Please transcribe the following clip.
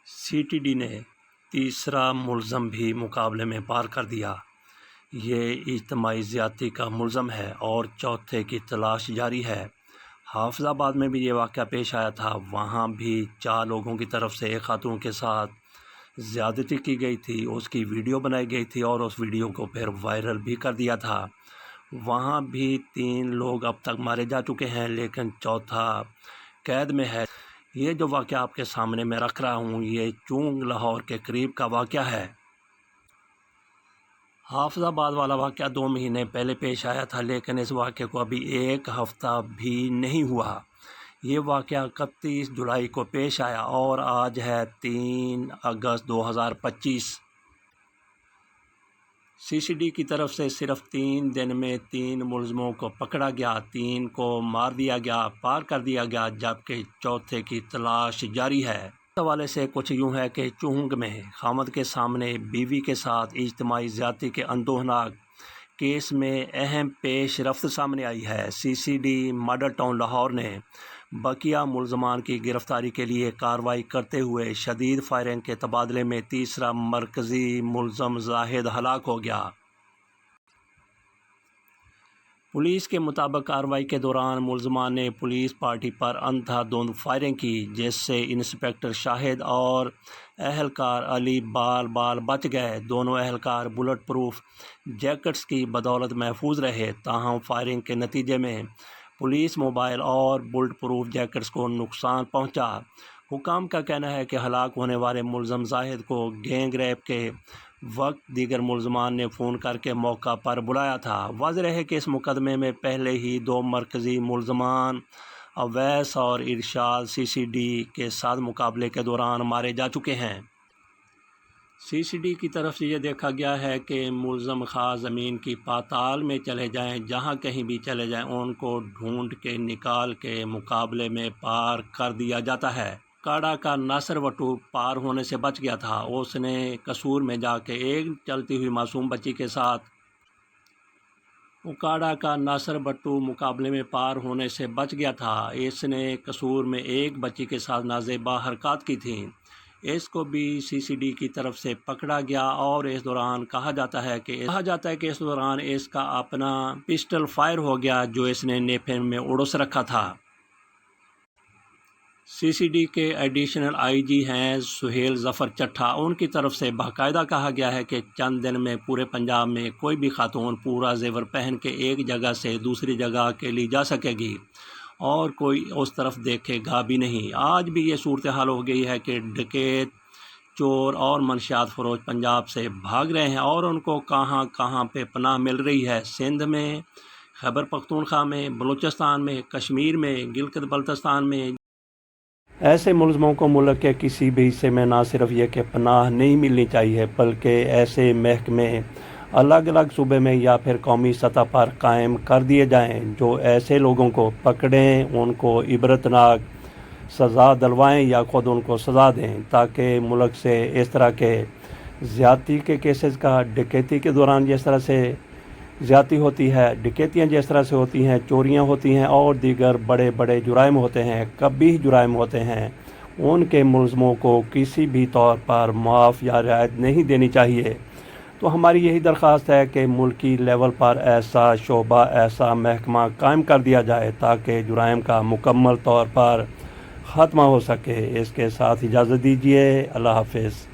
C T D نے تیسرا ملزم بھی مقابلے میں پار کر دیا۔ یہ اجتماعی زیادتی کا ملزم ہے اور چوتھے کی تلاش جاری ہے۔ حافظ آباد میں بھی یہ واقعہ پیش آیا تھا۔ وہاں بھی 4 لوگوں کی طرف سے ایک خاتون کے ساتھ زیادتی کی گئی تھی، اس کی ویڈیو بنائی گئی تھی اور اس ویڈیو کو پھر وائرل بھی کر دیا تھا۔ وہاں بھی 3 لوگ اب تک مارے جا چکے ہیں، لیکن چوتھا قید میں ہے۔ یہ جو واقعہ آپ کے سامنے میں رکھ رہا ہوں، یہ چونگ لاہور کے قریب کا واقعہ ہے۔ حافظ آباد والا واقعہ 2 مہینے پہلے پیش آیا تھا، لیکن اس واقعے کو ابھی 1 ہفتہ بھی نہیں ہوا۔ یہ واقعہ 31 جولائی کو پیش آیا اور آج ہے 3 اگست 2025۔ سی سی ڈی کی طرف سے صرف 3 دن میں 3 ملزموں کو پکڑا گیا، 3 کو مار دیا گیا، پار کر دیا گیا، جبکہ چوتھے کی تلاش جاری ہے۔ اس حوالے سے کچھ یوں ہے کہ چونگ میں خاوند کے سامنے بیوی کے ساتھ اجتماعی زیادتی کے اندوہناک کیس میں اہم پیش رفت سامنے آئی ہے۔ C C D Model Town Lahore نے بقیہ ملزمان کی گرفتاری کے لیے کارروائی کرتے ہوئے شدید فائرنگ کے تبادلے میں تیسرا مرکزی ملزم زاہد ہلاک ہو گیا۔ پولیس کے مطابق کارروائی کے دوران ملزمان نے پولیس پارٹی پر اندھا دھند فائرنگ کی، جس سے انسپکٹر شاہد اور اہلکار علی بال بچ گئے۔ دونوں اہلکار بلٹ پروف جیکٹس کی بدولت محفوظ رہے، تاہم فائرنگ کے نتیجے میں پولیس موبائل اور بلٹ پروف جیکٹس کو نقصان پہنچا۔ حکام کا کہنا ہے کہ ہلاک ہونے والے ملزم زاہد کو گینگ ریپ کے وقت دیگر ملزمان نے فون کر کے موقع پر بلایا تھا۔ واضح ہے کہ اس مقدمے میں پہلے ہی 2 مرکزی ملزمان اویس اور ارشاد سی سی ڈی کے ساتھ مقابلے کے دوران مارے جا چکے ہیں۔ سی سی ڈی کی طرف سے یہ دیکھا گیا ہے کہ ملزم خاص زمین کی پاتال میں چلے جائیں، جہاں کہیں بھی چلے جائیں، ان کو ڈھونڈ کے نکال کے مقابلے میں پار کر دیا جاتا ہے۔ کاڑا کا ناصر وٹو پار ہونے سے بچ گیا تھا۔ اس نے قصور میں جا کے ایک چلتی ہوئی معصوم بچی کے ساتھ اکاڑا کا ناصر بٹو مقابلے میں پار ہونے سے بچ گیا تھا۔ اس نے قصور میں ایک بچی کے ساتھ نازیبا حرکات کی تھیں۔ اس کو بھی سی سی ڈی کی طرف سے پکڑا گیا اور اس دوران کہا جاتا ہے کہ اس دوران اس کا اپنا پسٹل فائر ہو گیا، جو اس نے نیپن میں اڑوس رکھا تھا۔ سی سی ڈی کے ایڈیشنل آئی جی ہیں سہیل ظفر چٹھا۔ ان کی طرف سے باقاعدہ کہا گیا ہے کہ چند دن میں پورے پنجاب میں کوئی بھی خاتون پورا زیور پہن کے ایک جگہ سے دوسری جگہ اکیلی جا سکے گی اور کوئی اس طرف دیکھے گا بھی نہیں۔ آج بھی یہ صورتحال ہو گئی ہے کہ ڈکیت، چور اور منشیات فروش پنجاب سے بھاگ رہے ہیں اور ان کو کہاں کہاں پہ پناہ مل رہی ہے۔ سندھ میں، خیبر پختونخوا میں، بلوچستان میں، کشمیر میں، گلگت بلتستان میں۔ ایسے ملزموں کو ملک کے کسی بھی حصے میں نہ صرف یہ کہ پناہ نہیں ملنی چاہیے، بلکہ ایسے محکمے الگ الگ صوبے میں یا پھر قومی سطح پر قائم کر دیے جائیں جو ایسے لوگوں کو پکڑیں، ان کو عبرتناک سزا دلوائیں یا خود ان کو سزا دیں، تاکہ ملک سے اس طرح کے زیادتی کے کیسز کا، ڈکیتی کے دوران جس طرح سے زیادتی ہوتی ہے، ڈکیتیاں جس طرح سے ہوتی ہیں، چوریاں ہوتی ہیں اور دیگر بڑے بڑے جرائم ہوتے ہیں، قبیح جرائم ہوتے ہیں، ان کے ملزموں کو کسی بھی طور پر معاف یا رعایت نہیں دینی چاہیے۔ تو ہماری یہی درخواست ہے کہ ملکی لیول پر ایسا شعبہ، ایسا محکمہ قائم کر دیا جائے تاکہ جرائم کا مکمل طور پر خاتمہ ہو سکے۔ اس کے ساتھ اجازت دیجیے۔ اللہ حافظ۔